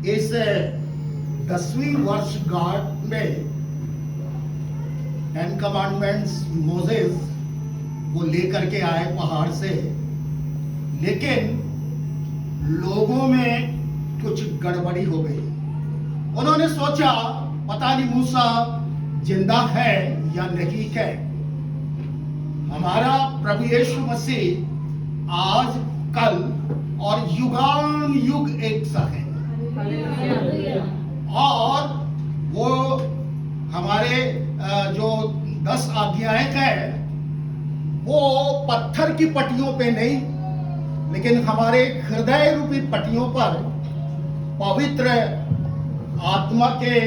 इस 10वीं वर्षगांठ में 10 कमांडमेंट्स मोसेस वो लेकर के आए पहाड़ से, लेकिन लोगों में कुछ गड़बड़ी हो गई। उन्होंने सोचा पता नहीं मूसा जिंदा है या नहीं है। हमारा प्रभु यीशु मसीह आज कल और युगान युग एक सा है, और वो हमारे जो 10 आज्ञाएं हैं वो पत्थर की पट्टियों पे नहीं, लेकिन हमारे हृदय रूपी पट्टियों पर पवित्र आत्मा के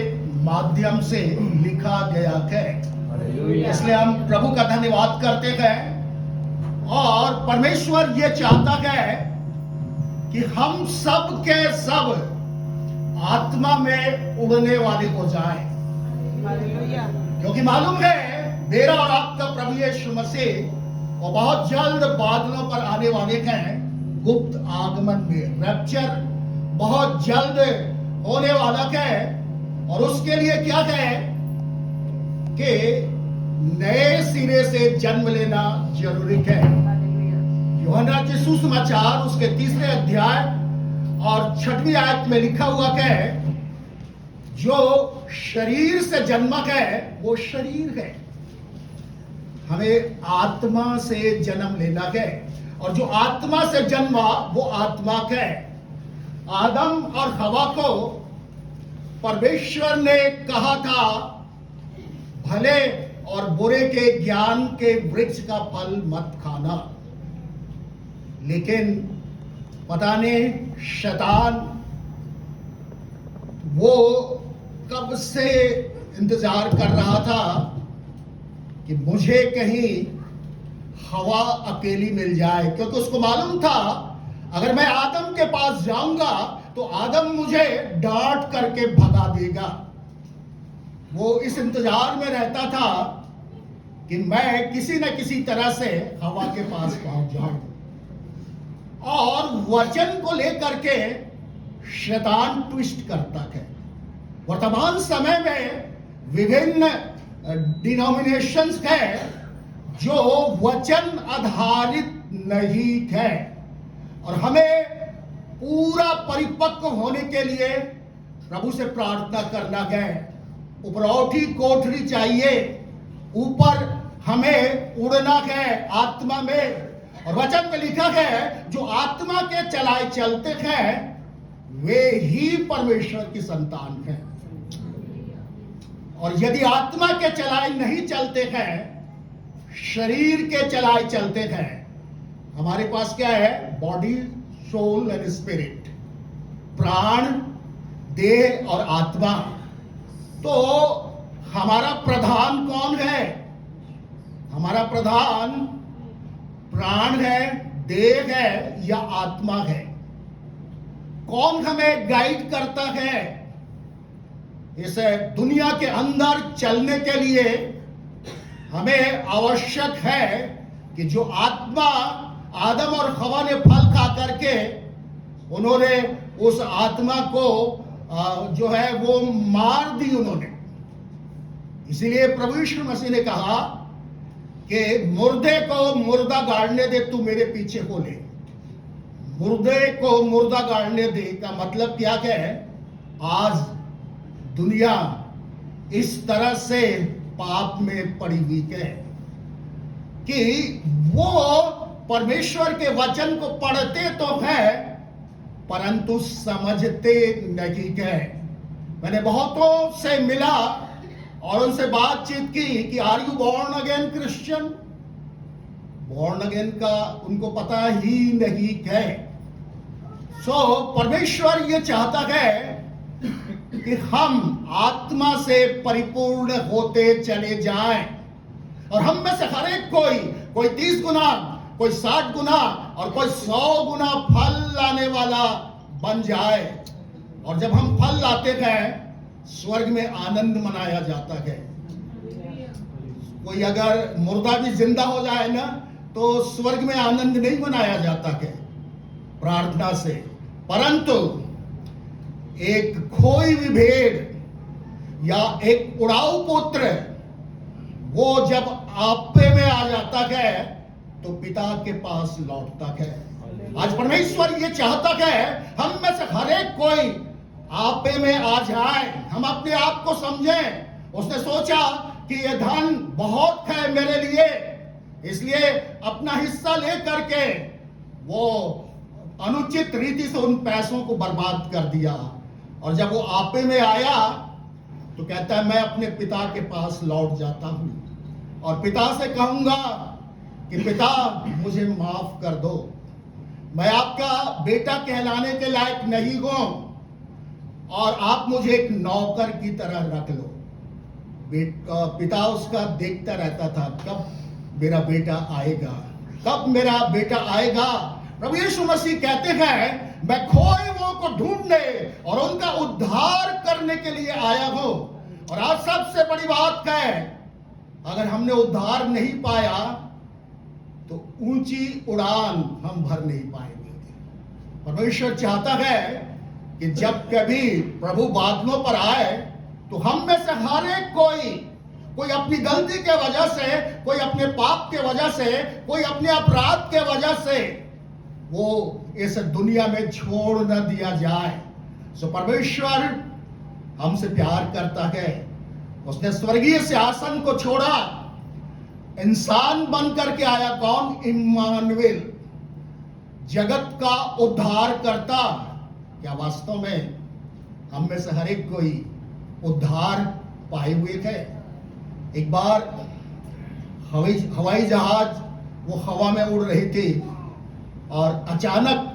माध्यम से लिखा गया है। इसलिए हम प्रभु का धन्यवाद करते हैं, और परमेश्वर ये चाहता है कि हम सब के सब आत्मा में उड़ने वाले हो जाएं, क्योंकि मालूम है मेरा और आपका प्रभु यीशु मसीह वो बहुत जल्द बादलों पर आने वाले हैं। गुप्त आगमन में रैप्चर बहुत जल्द होने वाला है, और उसके लिए क्या है कि नए सिरे से जन्म लेना जरूरी है। यूहन्ना के सुसमाचार उसके 3 अध्याय और 6वीं आयत में लिखा हुआ है, जो शरीर से जन्मा है वो शरीर है, हमें आत्मा से जन्म लेना है, और जो आत्मा से जन्मा वो आत्मा है। आदम और हवा को परमेश्वर ने कहा था भले और बुरे के ज्ञान के वृक्ष का फल मत खाना, लेकिन पता नहीं शैतान वो कब से इंतजार कर रहा था कि मुझे कहीं हवा अकेली मिल जाए, क्योंकि उसको मालूम था अगर मैं आदम के पास जाऊंगा तो आदम मुझे डांट करके भगा देगा। वो इस इंतजार में रहता था कि मैं किसी न किसी तरह से हवा के पास पहुंच जाऊं, और वचन को लेकर के शैतान ट्विस्ट करता है। वर्तमान समय में विभिन्न डिनोमिनेशंस है जो वचन आधारित नहीं है, और हमें पूरा परिपक्व होने के लिए प्रभु से प्रार्थना करना है। उपरौठी कोठरी चाहिए, ऊपर हमें उड़ना है आत्मा में, और वचन में लिखा है जो आत्मा के चलाए चलते हैं वे ही परमेश्वर की संतान हैं, और यदि आत्मा के चलाए नहीं चलते हैं, शरीर के चलाए चलते हैं, हमारे पास क्या है? बॉडी, सोल एंड स्पिरिट, प्राण, देह और आत्मा। तो हमारा प्रधान कौन है? हमारा प्रधान प्राण है, देह है या आत्मा है? कौन हमें गाइड करता है? इस दुनिया के अंदर चलने के लिए हमें आवश्यक है कि जो आत्मा आदम और हवा ने फल खा करके उन्होंने उस आत्मा को जो है वो मार दी उन्होंने। इसीलिए प्रभु यीशु मसीह ने कहा कि मुर्दे को मुर्दा गाड़ने दे, तू मेरे पीछे हो ले। मुर्दे को मुर्दा गाड़ने दे का मतलब क्या है? आज दुनिया इस तरह से पाप में पड़ी हुई है कि वो परमेश्वर के वचन को पढ़ते तो है परंतु समझते नहीं है। मैंने बहुतों से मिला और उनसे बातचीत की कि are you born again Christian? Born again का उनको पता ही नहीं है। परमेश्वर ये चाहता है कि हम आत्मा से परिपूर्ण होते चले जाएं, और हम में से हर एक कोई 30 गुना, कोई 60 गुना और कोई 100 गुना फल लाने वाला बन जाए। और जब हम फल लाते हैं स्वर्ग में आनंद मनाया जाता है। कोई अगर मुर्दा भी जिंदा हो जाए ना तो स्वर्ग में आनंद नहीं मनाया जाता है प्रार्थना से, परंतु एक खोई हुई भेड़ या एक उड़ाऊ पुत्र वो जब आपे में आ जाता है तो पिता के पास लौटता है। आज परमेश्वर ये चाहता है हम में से हर एक कोई आपे में आ जाए, हम अपने आप को समझें। उसने सोचा कि ये धन बहुत है मेरे लिए, इसलिए अपना हिस्सा लेकर के वो अनुचित रीति से उन पैसों को बर्बाद कर दिया। और जब वो आपे में आया तो कहता है मैं अपने पिता के पास लौट जाता हूं और पिता से कहूंगा कि पिता मुझे माफ कर दो, मैं आपका बेटा कहलाने के लायक नहीं हूं और आप मुझे एक नौकर की तरह रख लो। पिता उसका देखता रहता था कब मेरा बेटा आएगा, कब मेरा बेटा आएगा। प्रभु यीशु मसीह कहते हैं मैं खोए हुओं को ढूंढने और उनका उद्धार करने के लिए आया हूं। और आज सबसे बड़ी बात है, अगर हमने उद्धार नहीं पाया तो ऊंची उड़ान हम भर नहीं पाएंगे। परमेश्वर चाहता है कि जब कभी प्रभु बादलों पर आए तो हम में से हर एक कोई अपनी गलती के वजह से, कोई अपने पाप के वजह से, कोई अपने अपराध के वजह से वो इस दुनिया में छोड़ न दिया जाए। सो परमेश्वर हमसे प्यार करता है, उसने स्वर्गीय सिंहासन को छोड़ा, इंसान बन करके आया। कौन? इम्मानुएल, जगत का उद्धार करता। क्या वास्तव में हम में से हर एक कोई उद्धार पाए हुए थे? एक बार हवाई जहाज वो हवा में उड़ रही थी और अचानक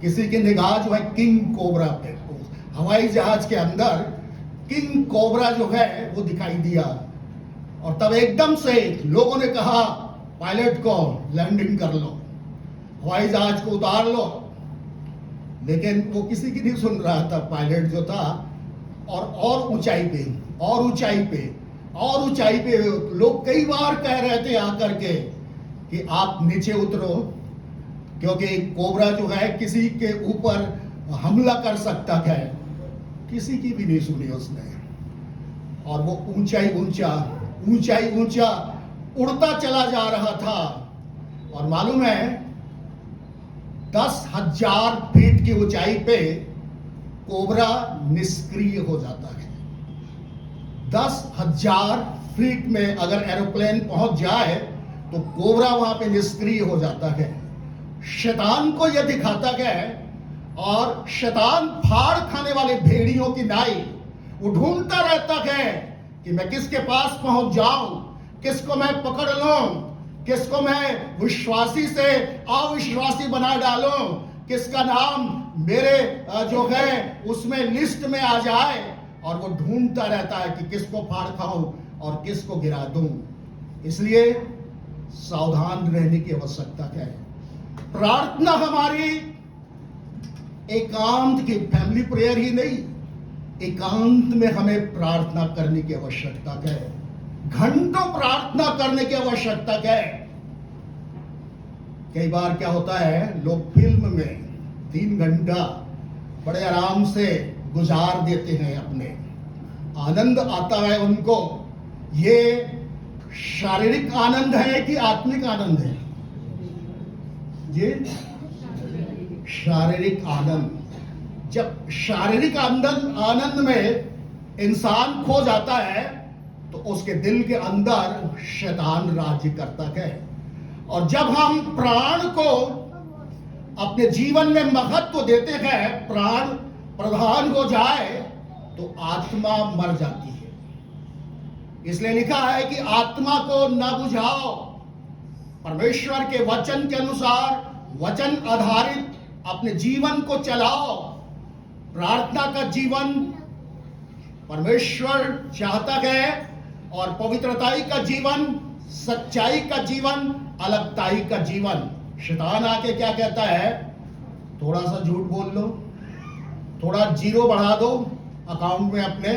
किसी की निगाह जो है किंग कोबरा पे, हवाई जहाज के अंदर किंग कोबरा जो है वो दिखाई दिया। और तब एकदम से लोगों ने कहा पायलट को लैंडिंग कर लो, हवाई जहाज को उतार लो। लेकिन वो किसी की नहीं सुन रहा था। पायलट जो था और ऊंचाई पे और ऊंचाई पे और ऊंचाई पे लोग कई बार कह रहे थे आकर के कि आप नीचे उतरो, क्योंकि कोबरा जो है किसी के ऊपर हमला कर सकता है। किसी की भी नहीं सुनी उसने और वो ऊंचाई ऊंचा उड़ता चला जा रहा था। और मालूम है 10,000 फीट की ऊंचाई पे कोबरा निष्क्रिय हो जाता है। 10,000 फीट में अगर एरोप्लेन पहुंच जाए तो कोबरा वहां पे निष्क्रिय हो जाता है। शैतान को यह दिखाता है और शैतान फाड़ खाने वाले भेड़ियों की नाई वो ढूंढता रहता है कि मैं किसके पास पहुंच जाऊं, किसको मैं पकड़ लूं, किसको मैं विश्वासी से अविश्वासी बना डालूं, किसका नाम मेरे जो है उसमें लिस्ट में आ जाए। और वो ढूंढता रहता है कि किसको फाड़ खाऊं और किसको गिरा दूं। इसलिए सावधान रहने की आवश्यकता है। प्रार्थना हमारी एकांत की, फैमिली प्रेयर ही नहीं, एकांत में हमें प्रार्थना करने की आवश्यकता है। घंटों प्रार्थना करने की आवश्यकता है। कई बार क्या होता है, लोग फिल्म में 3 घंटा बड़े आराम से गुजार देते हैं, अपने आनंद आता है उनको। ये शारीरिक आनंद है कि आत्मिक आनंद है? ये शारीरिक आनंद। जब शारीरिक आनंद में इंसान खो जाता है तो उसके दिल के अंदर शैतान राज्य करता है। और जब हम प्राण को अपने जीवन में महत्व देते हैं, प्राण प्रधान हो जाए तो आत्मा मर जाती है। इसलिए लिखा है कि आत्मा को न बुझाओ, परमेश्वर के वचन के अनुसार, वचन आधारित अपने जीवन को चलाओ। प्रार्थना का जीवन परमेश्वर चाहता है और पवित्रताई का जीवन, सच्चाई का जीवन, अलगताई का जीवन। शैतान आके क्या कहता है? थोड़ा सा झूठ बोल लो, थोड़ा जीरो बढ़ा दो अकाउंट में अपने,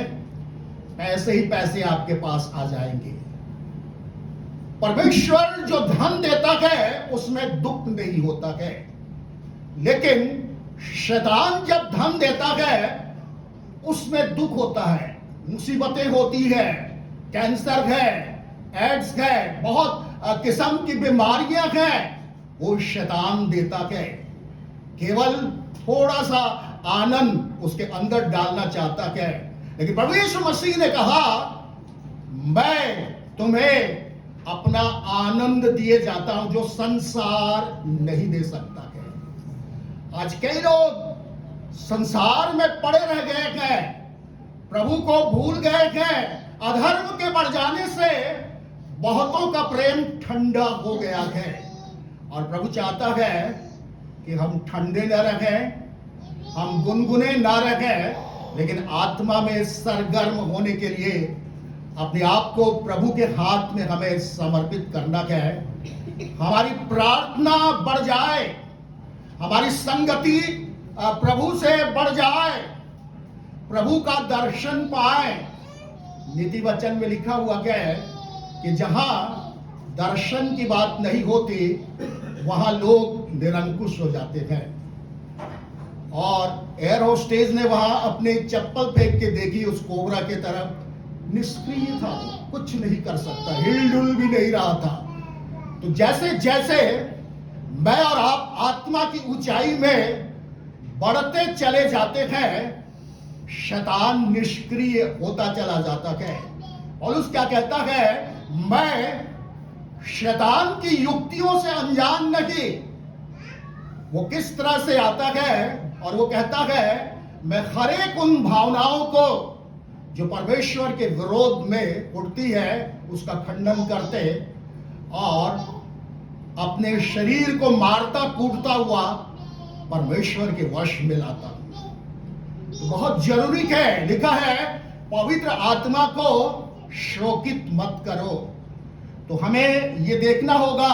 पैसे ही पैसे आपके पास आ जाएंगे। परमेश्वर जो धन देता है उसमें दुख नहीं होता है, लेकिन शैतान जब धन देता है उसमें दुख होता है, मुसीबतें होती है, कैंसर है, एड्स है, बहुत किस्म की बीमारियां हैं, वो शैतान देता है। केवल थोड़ा सा आनंद उसके अंदर डालना चाहता है। लेकिन प्रभु यीशु मसीह ने कहा, मैं तुम्हें अपना आनंद दिए जाता हूं जो संसार नहीं दे सकता है। आज कई लोग संसार में पड़े रह गए हैं, प्रभु को भूल गए हैं। अधर्म के बढ़ जाने से बहुतों का प्रेम ठंडा हो गया है, और प्रभु चाहता है कि हम ठंडे न रहें, हम गुनगुने न रहें, लेकिन आत्मा में सरगर्म होने के लिए अपने आप को प्रभु के हाथ में हमें समर्पित करना है। हमारी प्रार्थना बढ़ जाए, हमारी संगति प्रभु से बढ़ जाए, प्रभु का दर्शन पाए। नीति वचन में लिखा हुआ है कि जहां दर्शन की बात नहीं होती वहां लोग निरंकुश हो जाते हैं। और एयर होस्टेज ने वहां अपने चप्पल फेंक के देखी उस कोबरा के तरफ, निष्क्रिय था, कुछ नहीं कर सकता, हिलडुल भी नहीं रहा था। तो जैसे जैसे मैं और आप आत्मा की ऊंचाई में बढ़ते चले जाते हैं, शैतान निष्क्रिय होता चला जाता है। और उस क्या कहता है, मैं शैतान की युक्तियों से अनजान नहीं। वो किस तरह से आता है, और वो कहता है, मैं हर एक उन भावनाओं को जो परमेश्वर के विरोध में उठती है उसका खंडन करते और अपने शरीर को मारता कूटता हुआ परमेश्वर के वश में लाता। तो बहुत जरूरी है, लिखा है, पवित्र आत्मा को शोकित मत करो। तो हमें ये देखना होगा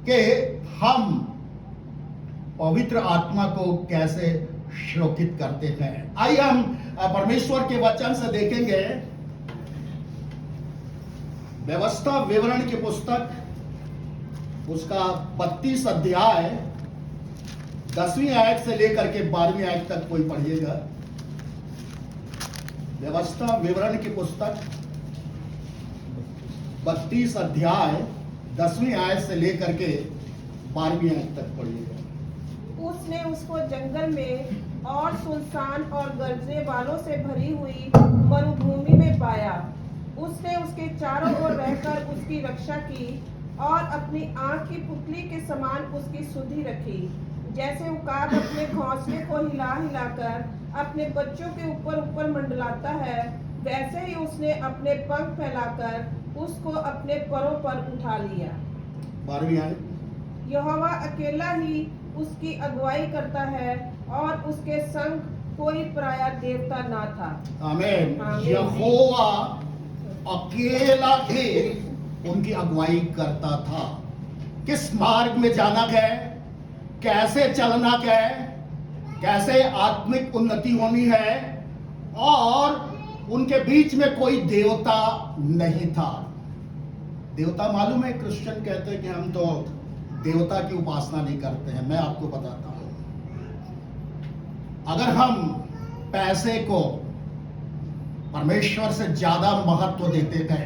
कि हम पवित्र आत्मा को कैसे शोकित करते हैं। आइए हम परमेश्वर के वचन से देखेंगे। व्यवस्था विवरण की पुस्तक उसका 32 अध्याय 10वीं आयत से लेकर के 12वीं आयत तक कोई पढ़िएगा। व्यवस्था विवरण की पुस्तक 32 अध्याय 10वीं आयत से लेकर के 12वीं आयत तक पढ़िएगा। उसने उसको जंगल में और सुनसान और गरजने वालों से भरी हुई मरुभूमि में पाया। उसने उसके चारों ओर रहकर उसकी रक्षा की और अपनी आंख की पुतली के समान उसकी सुधि रखी। जैसे उकाब अपने घोंसले को हिला हिलाकर अपने बच्चों के ऊपर ऊपर मंडलाता है, वैसे ही उसने अपने पंख फैलाकर उसको अपने परों पर उठा लिया। 12वीं आयत। यहोवा अकेला ही उसकी अगुवाई करता है और उसके संग कोई पराया देवता ना था। आमीन। यहोवा अकेला ही उनकी अगुवाई करता था। किस मार्ग में जाना है, कैसे चलना है, कैसे आत्मिक उन्नति होनी है, और उनके बीच में कोई देवता नहीं था। देवता मालूम है, क्रिश्चियन कहते हैं कि हम तो देवता की उपासना नहीं करते हैं। मैं आपको बताता हूं, अगर हम पैसे को परमेश्वर से ज्यादा महत्व देते थे,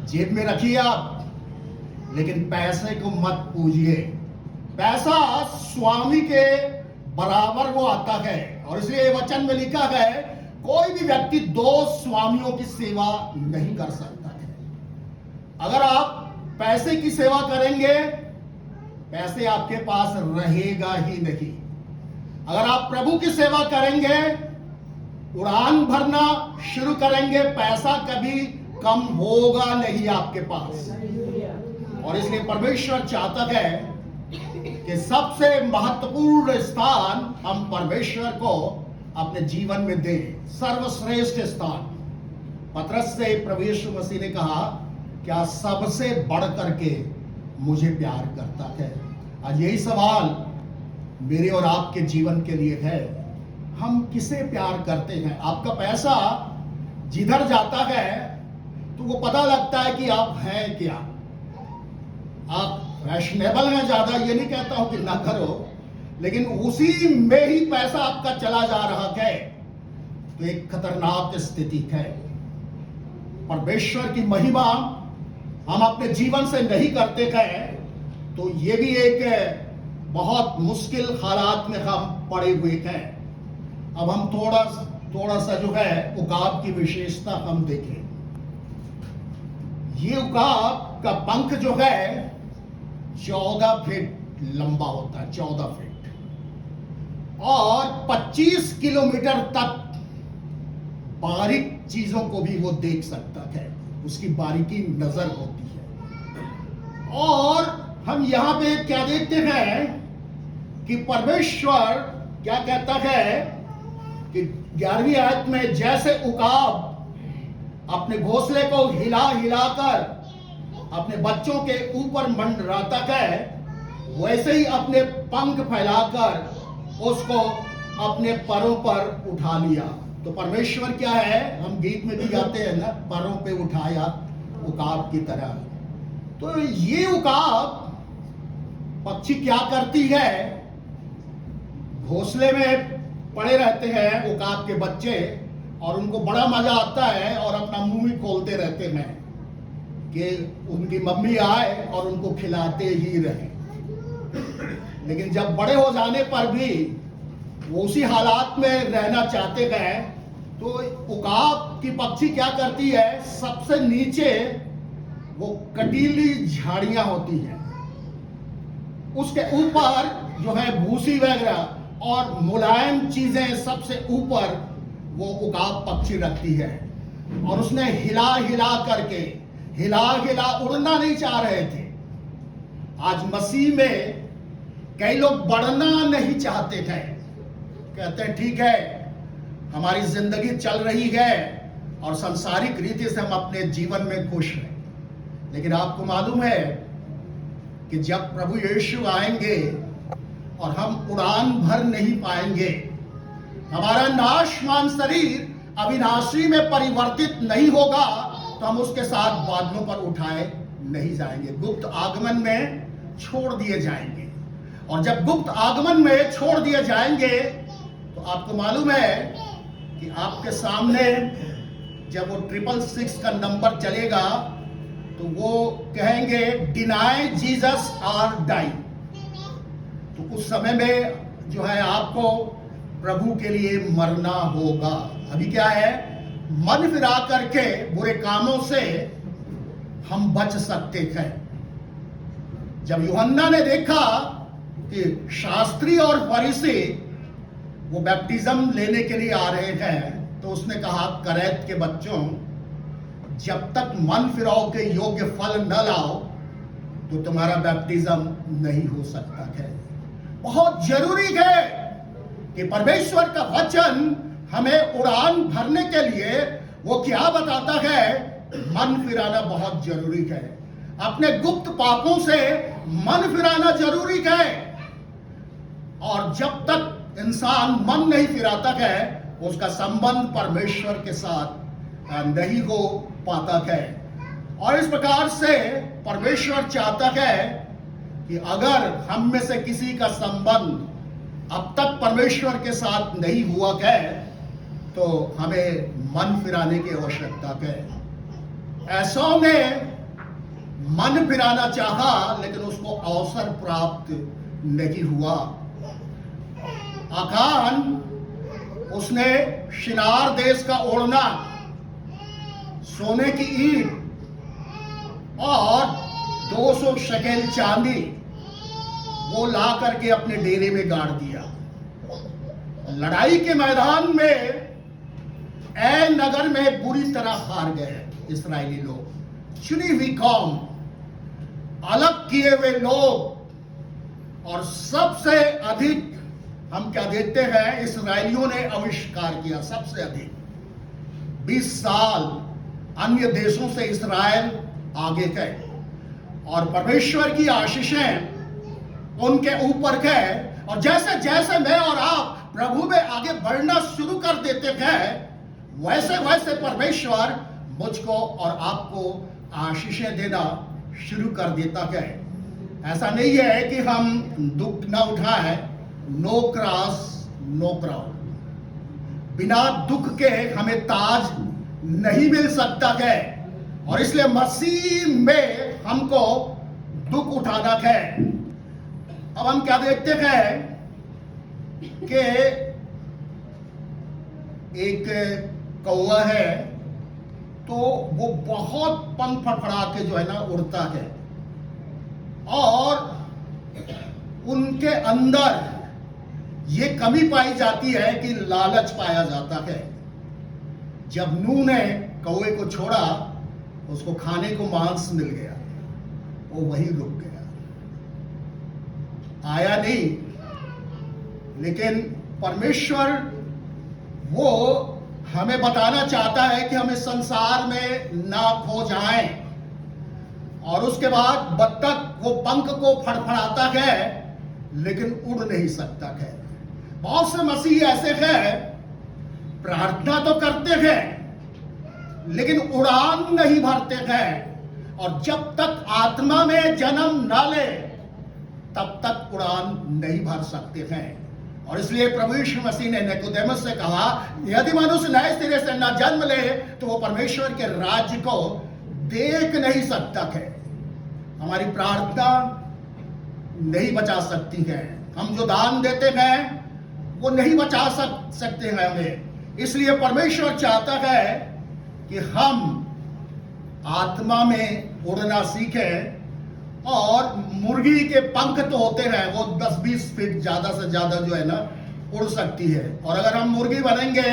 जेब में रखिए आप, लेकिन पैसे को मत पूजिए। पैसा स्वामी के बराबर वो आता है, और इसलिए वचन में लिखा है, कोई भी व्यक्ति दो स्वामियों की सेवा नहीं कर सकता है। अगर आप पैसे की सेवा करेंगे, पैसे आपके पास रहेगा ही नहीं। अगर आप प्रभु की सेवा करेंगे, उड़ान भरना शुरू करेंगे, पैसा कभी कम होगा नहीं आपके पास। और इसलिए परमेश्वर चाहता है कि सबसे महत्वपूर्ण स्थान हम परमेश्वर को अपने जीवन में दें, सर्वश्रेष्ठ स्थान। पतरस से प्रभु यीशु मसीह ने कहा, क्या सबसे बढ़ करके मुझे प्यार करता है? आज यही सवाल मेरे और आपके जीवन के लिए है। हम किसे प्यार करते हैं? आपका पैसा जिधर जाता है तो वो पता लगता है कि आप हैं क्या। आप फैशनेबल हैं ज्यादा, ये नहीं कहता हूं कि ना करो, लेकिन उसी में ही पैसा आपका चला जा रहा है। तो एक खतरनाक स्थिति है। परमेश्वर की महिमा हम अपने जीवन से नहीं करते हैं तो ये भी एक बहुत मुश्किल हालात में हम पड़े हुए हैं। अब हम थोड़ा सा जो है उकाब की विशेषता हम देखें। ये उकाब का पंख जो है 14 फीट लंबा होता है, 14 फीट, और 25 किलोमीटर तक बारीक चीजों को भी वो देख सकता है, उसकी बारीकी नजर होती है। और हम यहां पे क्या देखते हैं कि परमेश्वर क्या कहता है कि 11वीं आयत में, जैसे उकाब अपने घोंसले को हिला हिलाकर अपने बच्चों के ऊपर मंडराता है, वैसे ही अपने पंख फैलाकर उसको अपने परों पर उठा लिया। तो परमेश्वर क्या है, हम गीत में भी गाते हैं ना, परों पे उठाया उकाब की तरह। तो ये उकाब पक्षी क्या करती है, घोंसले में पड़े रहते हैं उकाब के बच्चे और उनको बड़ा मजा आता है और अपना मुंह ही खोलते रहते हैं कि उनकी मम्मी आए और उनको खिलाते ही रहे। लेकिन जब बड़े हो जाने पर भी वो उसी हालात में रहना चाहते हैं तो उकाब की पक्षी क्या करती है, सबसे नीचे वो कटीली झाड़ियां होती हैं, उसके ऊपर जो है भूसी वगैरह और मुलायम चीजें सबसे ऊपर वो उकाब पक्षी रखती है। और उसने हिला हिला उड़ना नहीं चाह रहे थे। आज मसीह में कई लोग बढ़ना नहीं चाहते थे, कहते हैं ठीक है हमारी जिंदगी चल रही है और सांसारिक रीति से हम अपने जीवन में खुश हैं। लेकिन आपको मालूम है कि जब प्रभु यीशु आएंगे और हम उड़ान भर नहीं पाएंगे, हमारा नाशवान शरीर अविनाशी में परिवर्तित नहीं होगा, तो हम उसके साथ बादलों पर उठाए नहीं जाएंगे, गुप्त आगमन में छोड़ दिए जाएंगे। और जब गुप्त आगमन में छोड़ दिए जाएंगे तो आपको मालूम है कि आपके सामने जब वो 666 का नंबर चलेगा तो वो कहेंगे डिनाई जीसस और डाई। तो उस समय में जो है आपको प्रभु के लिए मरना होगा। अभी क्या है, मन फिरा करके बुरे कामों से हम बच सकते हैं। जब यूहन्ना ने देखा कि शास्त्री और फरीसी वो बैप्टिज्म लेने के लिए आ रहे हैं तो उसने कहा, करैत के बच्चों, जब तक मन फिराओ के योग्य फल न लाओ तो तुम्हारा बैप्टिज्म नहीं हो सकता है। बहुत जरूरी है कि परमेश्वर का वचन हमें उड़ान भरने के लिए वो क्या बताता है, मन फिराना बहुत जरूरी है। अपने गुप्त पापों से मन फिराना जरूरी है। और जब तक इंसान मन नहीं फिराता है उसका संबंध परमेश्वर के साथ नहीं हो पाता है। और इस प्रकार से परमेश्वर चाहता है कि अगर हम में से किसी का संबंध अब तक परमेश्वर के साथ नहीं हुआ है तो हमें मन फिराने की आवश्यकता है। ऐसों ने मन फिराना चाहा लेकिन उसको अवसर प्राप्त नहीं हुआ। आकान उसने शिनार देश का ओढ़ना, सोने की ईंट और 200 शकेल चांदी वो ला करके अपने डेरे में गाड़ दिया। लड़ाई के मैदान में ए नगर में बुरी तरह हार गए इस्राएली लोग। चुनी हुई कौम, अलग किए हुए लोग, और सबसे अधिक हम क्या देखते हैं, इस्राएलियों ने आविष्कार किया सबसे अधिक। 20 साल अन्य देशों से इस्राएल आगे गए और परमेश्वर की आशीषें उनके ऊपर गए। और जैसे जैसे मैं और आप प्रभु में आगे बढ़ना शुरू कर देते हैं वैसे वैसे परमेश्वर मुझको और आपको आशीषें देना शुरू कर देता है। ऐसा नहीं है कि हम दुख न उठाएं, नो क्रॉस नो क्राउन। बिना दुख के हमें ताज नहीं मिल सकता है, और इसलिए मसीह में हमको दुख उठाना है। अब हम क्या देखते हैं कि एक कौवा है, तो वो बहुत पंख फड़फड़ा के जो है ना उड़ता है, और उनके अंदर ये कमी पाई जाती है कि लालच पाया जाता है। जब नूह ने कौवे को छोड़ा, उसको खाने को मांस मिल गया, वो वहीं रुक गया, आया नहीं। लेकिन परमेश्वर वो हमें बताना चाहता है कि हमें संसार में ना खो जाएं। और उसके बाद बत्तख वो पंख को फड़फड़ाता है लेकिन उड़ नहीं सकता है। बहुत से मसीह ऐसे हैं, प्रार्थना तो करते हैं लेकिन उड़ान नहीं भरते हैं, और जब तक आत्मा में जन्म न ले तब तक उड़ान नहीं भर सकते हैं। और इसलिए प्रभु यीशु मसीह ने निकोदेमुस से कहा, यदि मनुष्य नए सिरे से न जन्म ले तो वो परमेश्वर के राज्य को देख नहीं सकता है। हमारी प्रार्थना नहीं बचा सकती है, हम जो दान देते हैं वो नहीं बचा सकते हैं हमें। इसलिए परमेश्वर चाहता है कि हम आत्मा में उड़ना सीखें। और मुर्गी के पंख तो होते हैं, वो 10-20 फीट ज्यादा से ज्यादा जो है ना उड़ सकती है, और अगर हम मुर्गी बनेंगे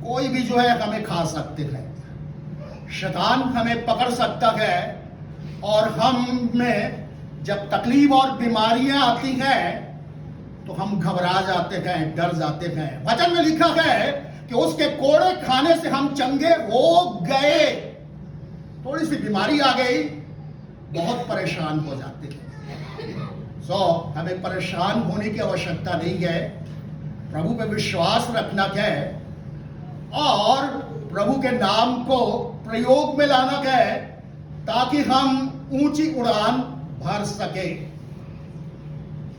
कोई भी जो है हमें खा सकते हैं, शैतान हमें पकड़ सकता है, और हम में जब तकलीफ और बीमारियां आती हैं तो हम घबरा जाते हैं, डर जाते हैं। वचन में लिखा है कि उसके कोड़े खाने से हम चंगे हो गए। थोड़ी सी बीमारी आ गई, बहुत परेशान हो जाते हैं। हमें परेशान होने की आवश्यकता नहीं है, प्रभु पे विश्वास रखना है और प्रभु के नाम को प्रयोग में लाना है, ताकि हम ऊंची उड़ान भर सके।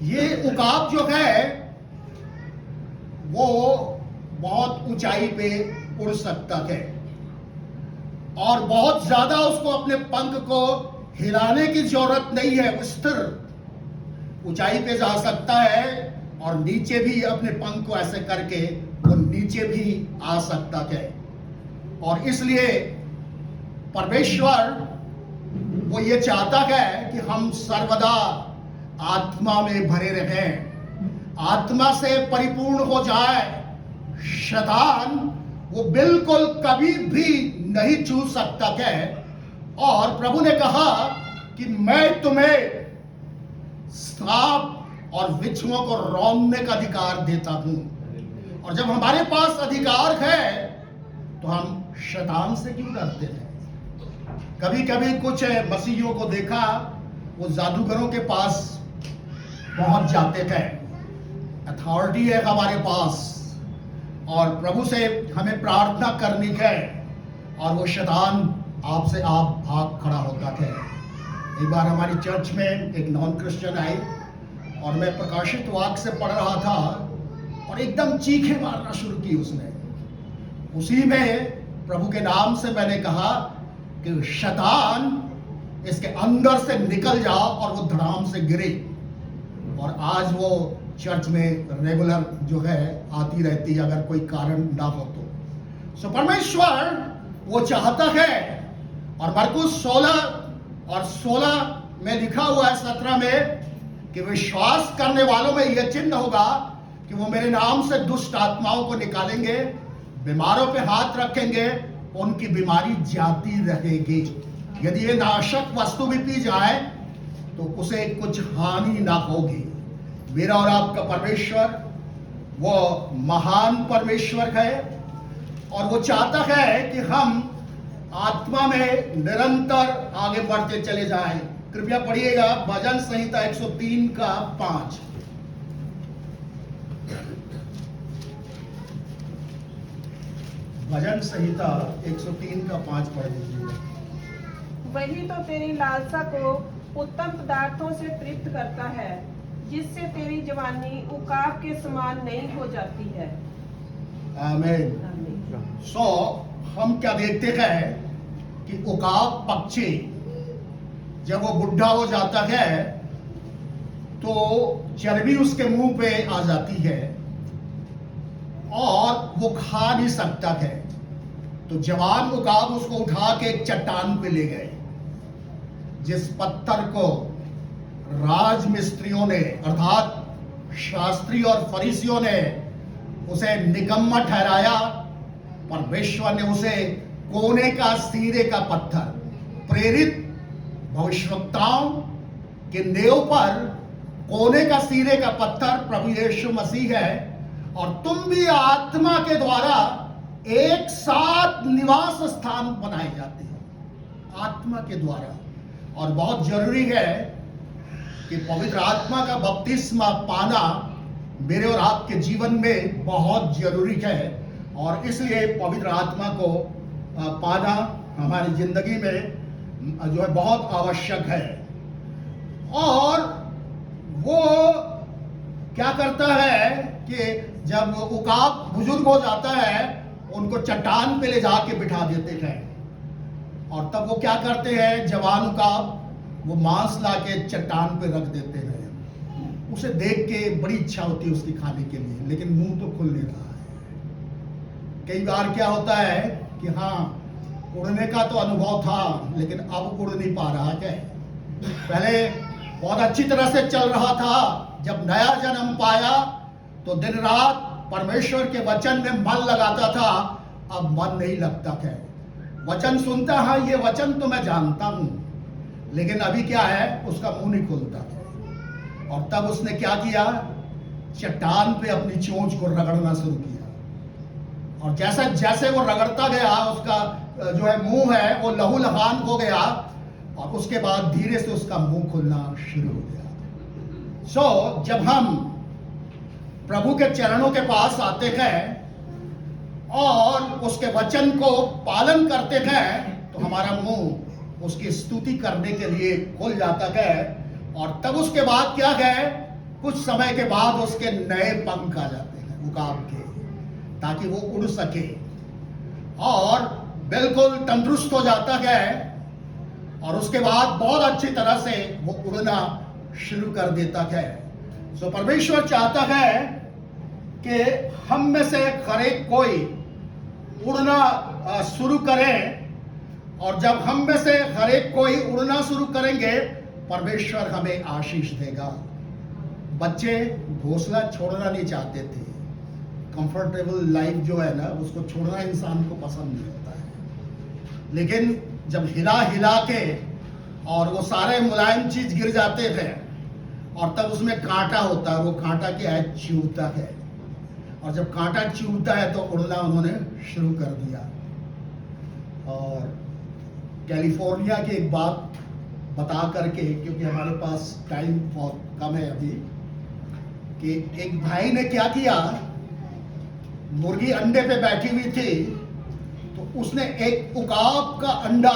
ये उकाब जो है वो बहुत ऊंचाई पे उड़ सकता है, और बहुत ज्यादा उसको अपने पंख को हिलाने की जरूरत नहीं है, वो स्थिर ऊंचाई पे जा सकता है, और नीचे भी अपने पंख को ऐसे करके वो नीचे भी आ सकता है। और इसलिए परमेश्वर वो ये चाहता है कि हम सर्वदा आत्मा में भरे रहें, आत्मा से परिपूर्ण हो जाए। शैतान वो बिल्कुल कभी भी नहीं छू सकता है। और प्रभु ने कहा कि मैं तुम्हें सांप और बिच्छुओं को रौंदने का अधिकार देता हूं। और जब हमारे पास अधिकार है तो हम शैतान से क्यों डरते हैं? कभी कभी कुछ मसीहियों को देखा, वो जादूगरों के पास पहुंच जाते थे, अथॉरिटी है हमारे पास, और प्रभु से हमें प्रार्थना करनी है, और वो शैतान आपसे आप भाग खड़ा होता है। एक बार हमारी चर्च में एक नॉन क्रिश्चियन आई, और मैं प्रकाशित वाक्य से पढ़ रहा था, और एकदम चीखें मारना शुरू की उसने। उसी में प्रभु के नाम से मैंने कहा कि शैतान इसके अंदर से निकल जाओ, और वो धड़ाम से गिरे। और आज वो चर्च में रेगुलर जो है आती रहती है, अगर कोई कारण ना हो तो। परमेश्वर वो चाहता है, और मरकुस 16 में लिखा हुआ है 17 में, कि विश्वास करने वालों में यह चिन्ह होगा कि वो मेरे नाम से दुष्ट आत्माओं को निकालेंगे, बीमारों पे हाथ रखेंगे, उनकी बीमारी जाती रहेगी। यदि ये नाशक वस्तु भी पी जाए तो उसे कुछ हानि ना होगी। मेरा और आपका परमेश्वर वो महान परमेश्वर है, और वो चाहता है कि हम आत्मा में निरंतर आगे बढ़ते चले जाएं। कृपया पढ़िएगा भजन संहिता 103 का 5। भजन संहिता 103 का 5 पढ़ लीजिए। वही तो तेरी लालसा को उत्तम पदार्थों से तृप्त करता है, जिससे तेरी जवानी उकाब के समान नहीं हो जाती है। आमीन। सो हम क्या देखते हैं कि उकाब पक्षी जब वो बुढ़ा हो जाता है तो चर्बी उसके मुंह पे आ जाती है और वो खा नहीं सकता है। तो जवान उकाब उसको उठा के एक चट्टान पे ले गए, जिस पत्थर को राजमिस्त्रियों ने अर्थात शास्त्री और फरीसियों ने उसे निकम्मा ठहराया। परमेश्वर ने उसे कोने का सिरे का पत्थर, प्रेरित भविष्यवक्ताओं के नेव पर कोने का सिरे का पत्थर प्रभु यीशु मसीह है, और तुम भी आत्मा के द्वारा एक साथ निवास स्थान बनाए जाते हो आत्मा के द्वारा। और बहुत जरूरी है कि पवित्र आत्मा का बपतिस्मा पाना मेरे और आपके जीवन में बहुत जरूरी है, और इसलिए पवित्र आत्मा को पाना हमारी जिंदगी में जो है बहुत आवश्यक है। और वो क्या करता है कि जब उकाब बुजुर्ग हो जाता है उनको चट्टान पे ले जाके बिठा देते हैं, और तब वो क्या करते हैं, जवान उकाब वो मांस लाके चट्टान पे रख देते हैं। उसे देख के बड़ी इच्छा होती है उसकी खाने के लिए, लेकिन मुंह तो खुल नहीं रहा है। कई बार क्या होता है कि हाँ उड़ने का तो अनुभव था, लेकिन अब उड़ नहीं पा रहा है। पहले बहुत अच्छी तरह से चल रहा था, जब नया जन्म पाया तो दिन रात परमेश्वर के वचन में मन लगाता था, अब मन नहीं लगता है। वचन सुनता है, ये वचन तो मैं जानता हूं, लेकिन अभी क्या है, उसका मुंह नहीं खुलता है। और तब उसने क्या किया, चट्टान पे अपनी चोंच को रगड़ना शुरू किया, और जैसे जैसे वो रगड़ता गया उसका जो है मुंह है वो लहू लहान हो गया, और उसके बाद धीरे से उसका मुंह खुलना शुरू हो गया। सो जब हम प्रभु के चरणों के पास आते हैं और उसके वचन को पालन करते हैं, तो हमारा मुंह उसकी स्तुति करने के लिए खुल जाता है। और तब उसके बाद क्या है, कुछ समय के बाद उसके नए पंख आ जाते हैं उकाब के, ताकि वो उड़ सके और बिल्कुल तंदुरुस्त हो जाता है, और उसके बाद बहुत अच्छी तरह से वो उड़ना शुरू कर देता है। सो परमेश्वर चाहता है कि हम में से हर एक कोई उड़ना शुरू करें, और जब हम में से हर एक कोई उड़ना शुरू करेंगे परमेश्वर हमें आशीष देगा। बच्चे घोंसला छोड़ना नहीं चाहते थे, कंफर्टेबल लाइफ जो है ना उसको छोड़ना इंसान को पसंद नहीं होता है, लेकिन जब हिला हिला के और वो सारे मुलायम चीज गिर जाते थे, और तब उसमें कांटा होता है, वो कांटा क्या है, चुभता है, और जब कांटा चुभता है तो उड़ना उन्होंने शुरू कर दिया। और कैलिफोर्निया की एक बात बता करके, क्योंकि हमारे पास टाइम बहुत कम है अभी, कि एक भाई ने क्या किया, मुर्गी अंडे पे बैठी हुई थी, तो उसने एक उकाब का अंडा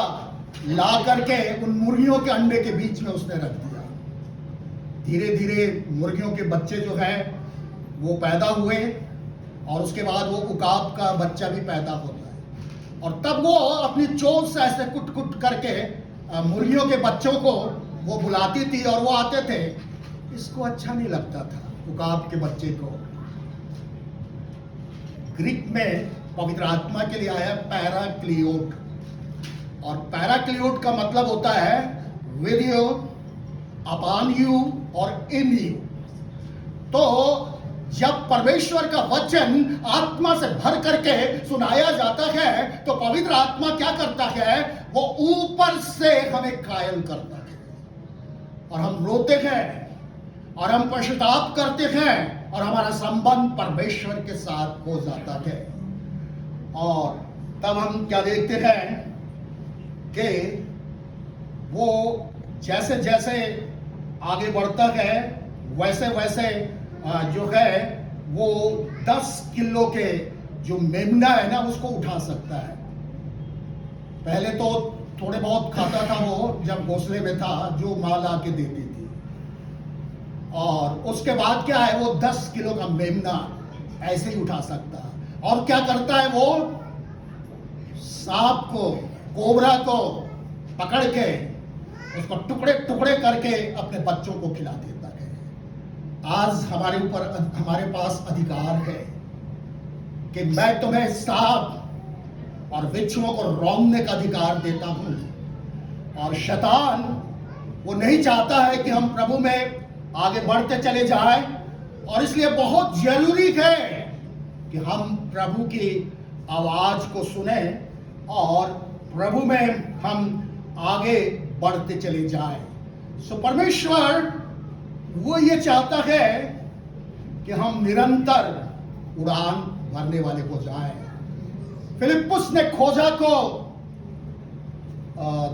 ला करके उन मुर्गियों के अंडे के बीच में उसने रख दिया। धीरे धीरे मुर्गियों के बच्चे जो है वो पैदा हुए, और उसके बाद वो उकाब का बच्चा भी पैदा होता है, और तब वो अपनी चोंच से ऐसे कुट कुट करके मुर्गियों के बच्चों को वो बुलाती थी, और वो आते थे। इसको अच्छा नहीं लगता था उकाब के बच्चे को। ग्रीक में पवित्र आत्मा के लिए आया पैराक्लियोट, और पैराक्लियोट का मतलब होता है विद यू, अपॉन यू और इन यू। तो जब परमेश्वर का वचन आत्मा से भर करके सुनाया जाता है तो पवित्र आत्मा क्या करता है, वो ऊपर से हमें कायल करता है, और हम रोते हैं और हम पश्चाताप करते हैं, और हमारा संबंध परमेश्वर के साथ हो जाता है। और तब हम क्या देखते हैं कि वो जैसे जैसे आगे बढ़ता है वैसे वैसे जो है वो 10 किलो के जो मेमना है ना उसको उठा सकता है। पहले तो थोड़े बहुत खाता था वो, जब घोंसले में था, जो माँ ला के देती थी, और उसके बाद क्या है, वो 10 किलो का मेमना ऐसे ही उठा सकता। और क्या करता है वो? सांप को, कोबरा को पकड़ के उसको टुकड़े टुकड़े करके अपने बच्चों को खिला देता है। आज हमारे पास अधिकार है कि मैं तुम्हें सांप और बिच्छुओं को रौंदने का अधिकार देता हूं। और शैतान वो नहीं चाहता है कि हम प्रभु में आगे बढ़ते चले जाएं, और इसलिए बहुत जरूरी है कि हम प्रभु की आवाज को सुने और प्रभु में हम आगे बढ़ते चले जाएं। सो परमेश्वर वो ये चाहता है कि हम निरंतर उड़ान भरने वाले हो जाएं। फिलिप्पुस ने खोजा को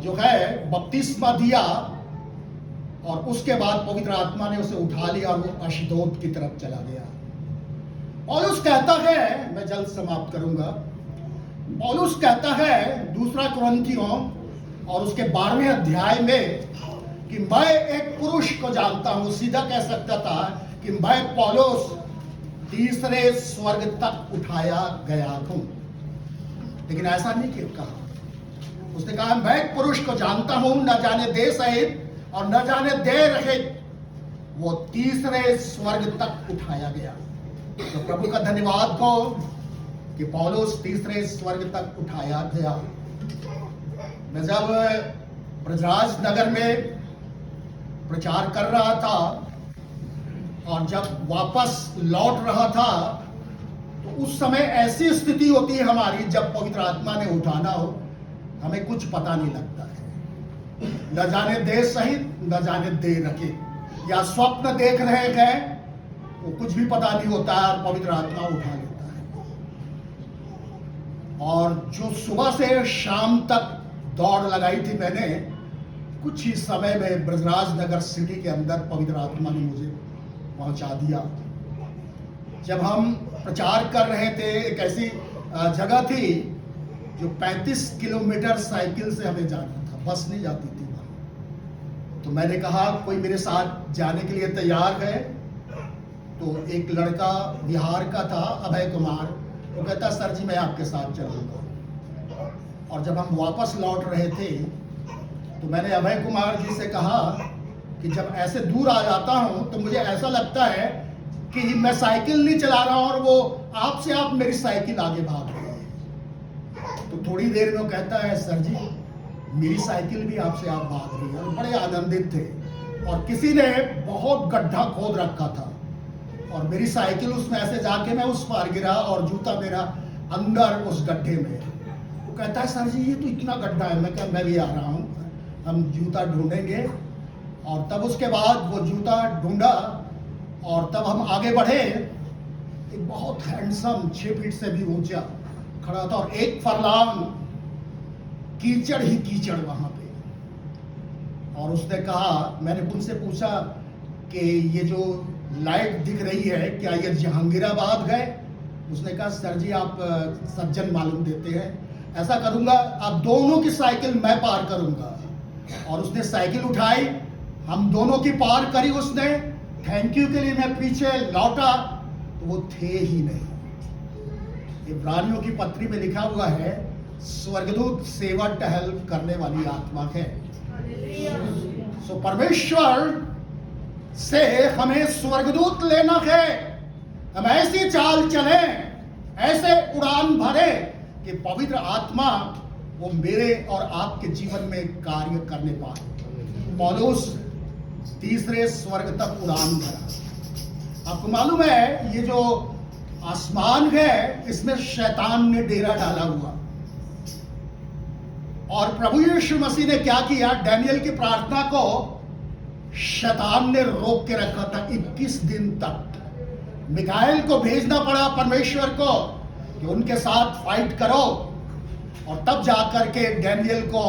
जो है बपतिस्मा दिया, और उसके बाद पवित्र आत्मा ने उसे उठा लिया और वो अशदोद की तरफ चला गया। पौलुस कहता है, मैं जल्द समाप्त करूंगा, पौलुस कहता है दूसरा कुरिन्थियों और उसके 12वें अध्याय में कि मैं एक पुरुष को जानता हूं। सीधा कह सकता था कि मैं पौलुस तीसरे स्वर्ग तक उठाया गया हूं, लेकिन ऐसा नहीं कहा। उसने कहा मैं एक पुरुष को जानता हूं, न जाने देह सहित और न जाने देह रहित वो तीसरे स्वर्ग तक उठाया गया। तो प्रभु का धन्यवाद हो कि पौलुस तीसरे स्वर्ग तक उठाया गया। मैं जब ब्रजराज नगर में प्रचार कर रहा था और जब वापस लौट रहा था, तो उस समय ऐसी स्थिति होती है हमारी, जब पवित्र आत्मा ने उठाना हो हमें कुछ पता नहीं लगता है। न जाने देह सहित, न जाने देह रखे, या स्वप्न देख रहे हैं, वो कुछ भी पता नहीं होता है और पवित्र आत्मा उठा लेता है। और जो सुबह से शाम तक दौड़ लगाई थी मैंने, कुछ ही समय में ब्रजराज नगर सिटी के अंदर पवित्र आत्मा ने मुझे पहुंचा दिया। जब हम प्रचार कर रहे थे, एक ऐसी जगह थी जो 35 किलोमीटर साइकिल से हमें जाना था, बस नहीं जाती थी वहां। तो मैंने कहा कोई मेरे साथ जाने के लिए तैयार है? तो एक लड़का बिहार का था, अभय कुमार, वो कहता सर जी मैं आपके साथ चलूंगा। और जब हम वापस लौट रहे थे तो मैंने अभय कुमार जी से कहा कि जब ऐसे दूर आ जाता हूं तो मुझे ऐसा लगता है कि मैं साइकिल नहीं चला रहा और वो आपसे आप मेरी साइकिल आगे भाग रही है। तो थोड़ी देर में वो कहता है सर जी मेरी साइकिल भी आपसे आप भाग रही है। और बड़े आनंदित थे, और किसी ने बहुत गड्ढा खोद रखा था और मेरी साइकिल उसमें ऐसे जाके मैं उस पार गिरा और जूता मेरा अंदर उस गड्ढे में। वो कहता है सर जी ये तो इतना गड्ढा है। मैं कहा मैं भी आ रहा हूँ, हम जूता ढूंढेंगे। और तब उसके बाद वो जूता ढूंढा और तब हम आगे बढ़े। एक बहुत हैंडसम 6 फीट से भी ऊंचा खड़ा था और एक फरलांग कीचड़ ही कीचड़ वहां पे। और उसने कहा, मैंने उनसे पूछा कि ये जो लाइट दिख रही है क्या ये जहांगीराबाद गए? उसने कहा सर जी आप सज्जन मालूम देते हैं, ऐसा करूंगा आप दोनों की साइकिल मैं पार करूंगा। और उसने साइकिल उठाई, हम दोनों की पार करी उसने। थैंक यू के लिए मैं पीछे लौटा तो वो थे ही नहीं। इब्रानियों की पत्री में लिखा हुआ है स्वर्गदूत सेवा टहल करने वाली आत्मा है। सो परमेश्वर से हमें स्वर्गदूत लेना है। हम ऐसी चाल चले, ऐसे उड़ान भरे कि पवित्र आत्मा वो मेरे और आपके जीवन में कार्य करने पाए। पौलुस तीसरे स्वर्ग तक उड़ान भरा। आपको मालूम है ये जो आसमान है इसमें शैतान ने डेरा डाला हुआ। और प्रभु यीशु मसीह ने क्या किया, डैनियल की प्रार्थना को शैतान ने रोक के रखा था 21 दिन तक। मिकाएल को भेजना पड़ा परमेश्वर को कि उनके साथ फाइट करो, और तब जाकर के डैनियल को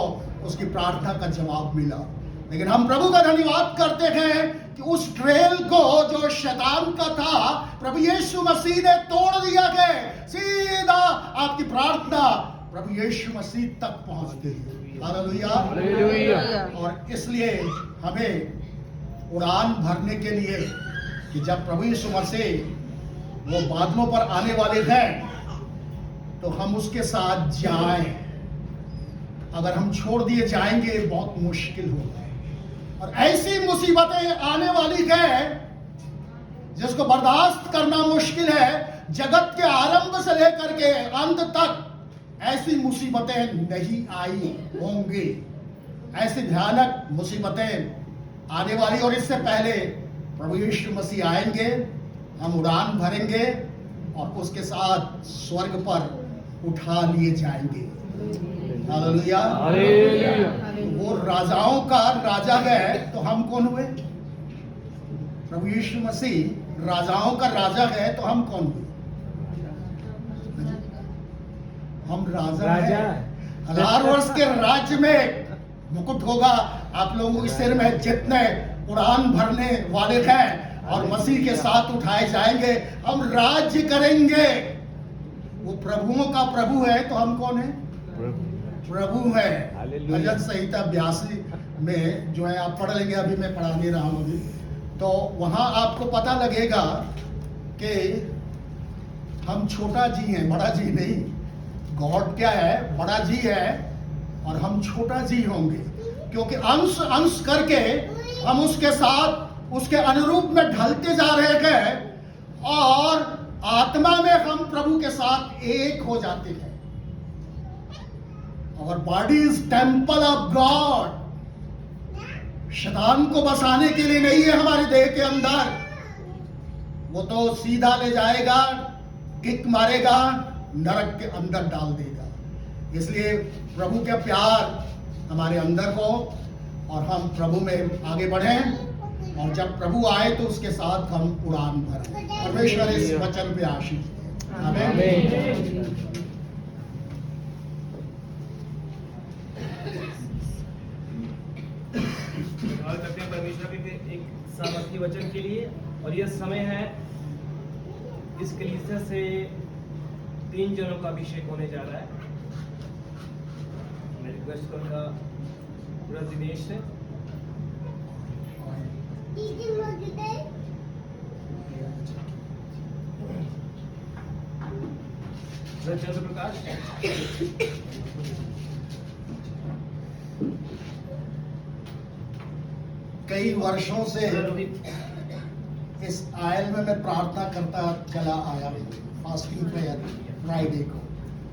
उसकी प्रार्थना का जवाब मिला। लेकिन हम प्रभु का धन्यवाद करते हैं कि उस ट्रेल को जो शैतान का था प्रभु यीशु मसीह ने तोड़ दिया गया। सीधा आपकी प्रार्थना प्रभु यीशु मसीह तक पहुंच गई। हालेलुया। और इसलिए हमें उड़ान भरने के लिए कि जब प्रभु यीशु मसीह वो बादलों पर आने वाले हैं तो हम उसके साथ जाएं। अगर हम छोड़ दिए जाएंगे बहुत मुश्किल होगा। और ऐसी मुसीबतें आने वाली है जिसको बर्दाश्त करना मुश्किल है। जगत के आरंभ से लेकर के अंत तक ऐसी मुसीबतें नहीं आई होंगी। ऐसी भयानक मुसीबतें आने वाली, और इससे पहले प्रभु यीशु मसीह आएंगे, हम उड़ान भरेंगे और उसके साथ स्वर्ग पर उठा लिए जाएंगे। हालेलुया। वो राजाओं का राजा है, तो हम कौन हुए? प्रभु यीशु मसीह राजाओं का राजा है, तो हम कौन हुए? हम राजा हैं। 1000 वर्ष के राज्य में मुकुट होगा आप लोगों के सिर में, जितने उड़ान भरने वाले हैं और मसीह के साथ उठाए जाएंगे। हम राज्य करेंगे। वो प्रभुओं का प्रभु है, तो हम कौन है? प्रभु है। भजन संहिता 82 में जो है आप पढ़ लेंगे, अभी मैं पढ़ा नहीं रहा हूं अभी, तो वहां आपको पता लगेगा कि हम छोटा जी हैं, बड़ा जी नहीं। गॉड क्या है? बड़ा जी है और हम छोटा जी होंगे, क्योंकि अंश अंश करके हम उसके साथ उसके अनुरूप में ढलते जा रहे हैं और आत्मा में हम प्रभु के साथ एक हो जाते हैं। और body is temple of God. शैतान को बसाने के लिए नहीं है हमारे देह के अंदर। वो तो सीधा ले जाएगा, किक मारेगा, नरक के अंदर डाल देगा। इसलिए प्रभु का प्यार हमारे अंदर हो और हम प्रभु में आगे बढ़ें, और जब प्रभु आए तो उसके साथ हम उड़ान भरें। परमेश्वर इस वचन पे आशीष दे। आमीन। परमेश्वर के एक सामर्थी वचन के लिए, और यह समय है इस कलीसिया से 3 जनों का अभिषेक होने जा रहा है। मैं रिक्वेस्ट करूंगा पूरा दिनेश से। चंद्र प्रकाश। कई वर्षों से इस आयल में मैं प्रार्थना करता चला आया हूँ, फास्टिंग प्रेयर फ्राइडे को,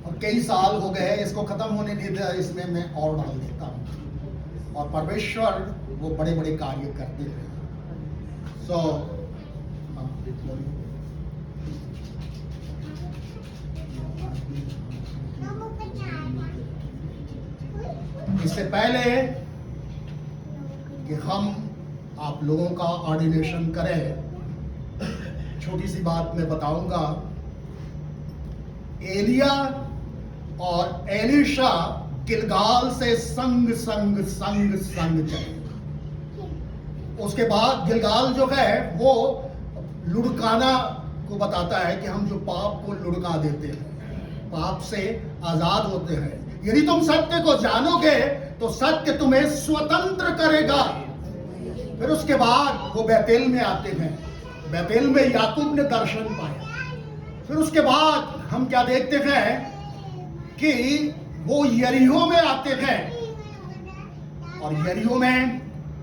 और कई साल हो गए हैं। इसको खत्म होने नहीं दिया, इसमें मैं और डाल देता हूँ, और परमेश्वर वो बड़े बड़े कार्य करते हैं। इससे पहले कि हम आप लोगों का ऑर्डिनेशन करें, छोटी सी बात मैं बताऊंगा। एलिया और एलीशा गिलगाल से संग संग संग संग चले। उसके बाद गिलगाल जो है वो लुढ़काना को बताता है कि हम जो पाप को लुढ़का देते हैं, पाप से आजाद होते हैं। यदि तुम सत्य को जानोगे तो सत्य तुम्हें स्वतंत्र करेगा। फिर उसके बाद वो बैतेल में आते हैं। बैतेल में याकूब ने दर्शन पाया। फिर उसके बाद हम क्या देखते हैं कि वो यरीहो में आते हैं, और यरीहो में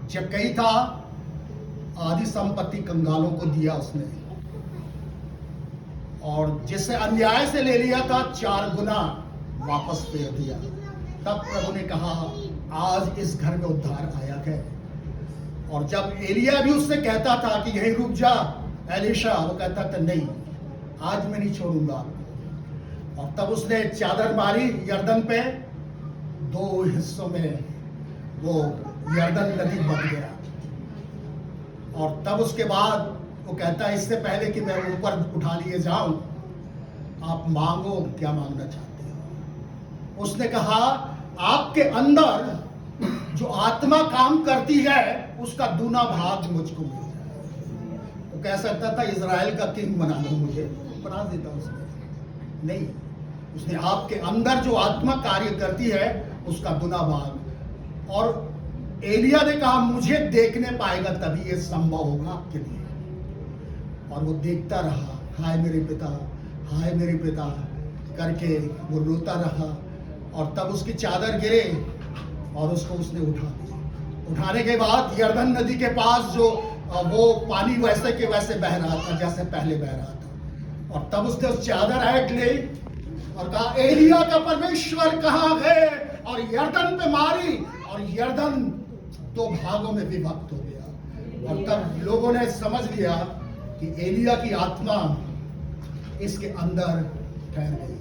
जब कही था आदि संपत्ति कंगालों को दिया उसने, और जिससे अन्याय से ले लिया था 4 गुना वापस फेर दिया। तब प्रभु ने कहा आज इस घर में उद्धार आया है। और जब एलिया भी उससे कहता था कि यहीं रुक जा एलीशा, वो कहता था नहीं, आज मैं नहीं छोड़ूंगा आपको। और तब उसने चादर मारी यर्दन पे, 2 हिस्सों में वो यर्दन नदी बन गया। और तब उसके बाद वो कहता है इससे पहले कि मैं ऊपर उठा लिए जाऊं, आप मांगो क्या मांगना चाहते हो। उसने कहा आपके अंदर जो आत्मा काम करती है उसका दूना भाग मुझको मिल जाए। वो कह सकता था इजराइल का किंग बना दो मुझे, बना देता उसने। नहीं, उसने आपके अंदर जो आत्मा कार्य करती है उसका दूना भाग। और एलिया ने कहा मुझे देखने पाएगा तभी ये संभव होगा आपके लिए। और वो देखता रहा, हाय मेरे पिता, हाय मेरे पिता। करके वो रोता रहा, और तब उसकी चादर गिरे और उसको उसने उठा दिया। उठाने के बाद यरदन नदी के पास जो वो पानी वैसे के वैसे बह रहा था जैसे पहले बह रहा था, और तब उसने उस चादर ऐट ली और कहा, एलिया का परमेश्वर कहाँ है, और यरदन पे मारी और यरदन 2 भागों में विभक्त हो गया। और तब लोगों ने समझ लिया कि एलिया की आत्मा इसके अंदर ठहर गई।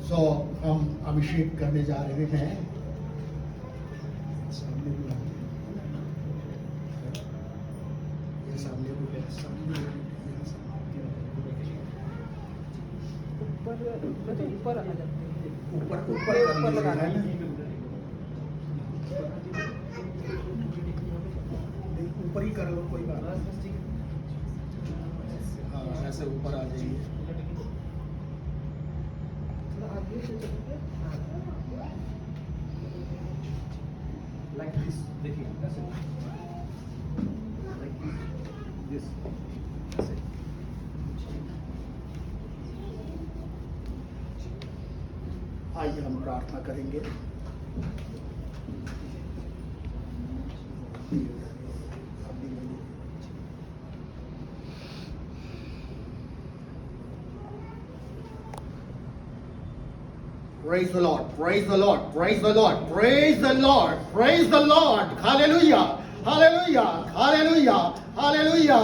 सो हम अभिषेक करने जा रहे हैं। ऊपर आ जाते हैं, ऊपर लगाना है, ऊपर ही कर लो, कोई बात नहीं। हाँ, ऐसे ऊपर आ जाइए। लाइक दिस, देखिए ऐसे, लाइक दिस, ऐसे। आइए हम प्रार्थना करेंगे। Praise the Lord, praise the Lord, praise the Lord, praise the Lord, praise the Lord, hallelujah, hallelujah, hallelujah, hallelujah।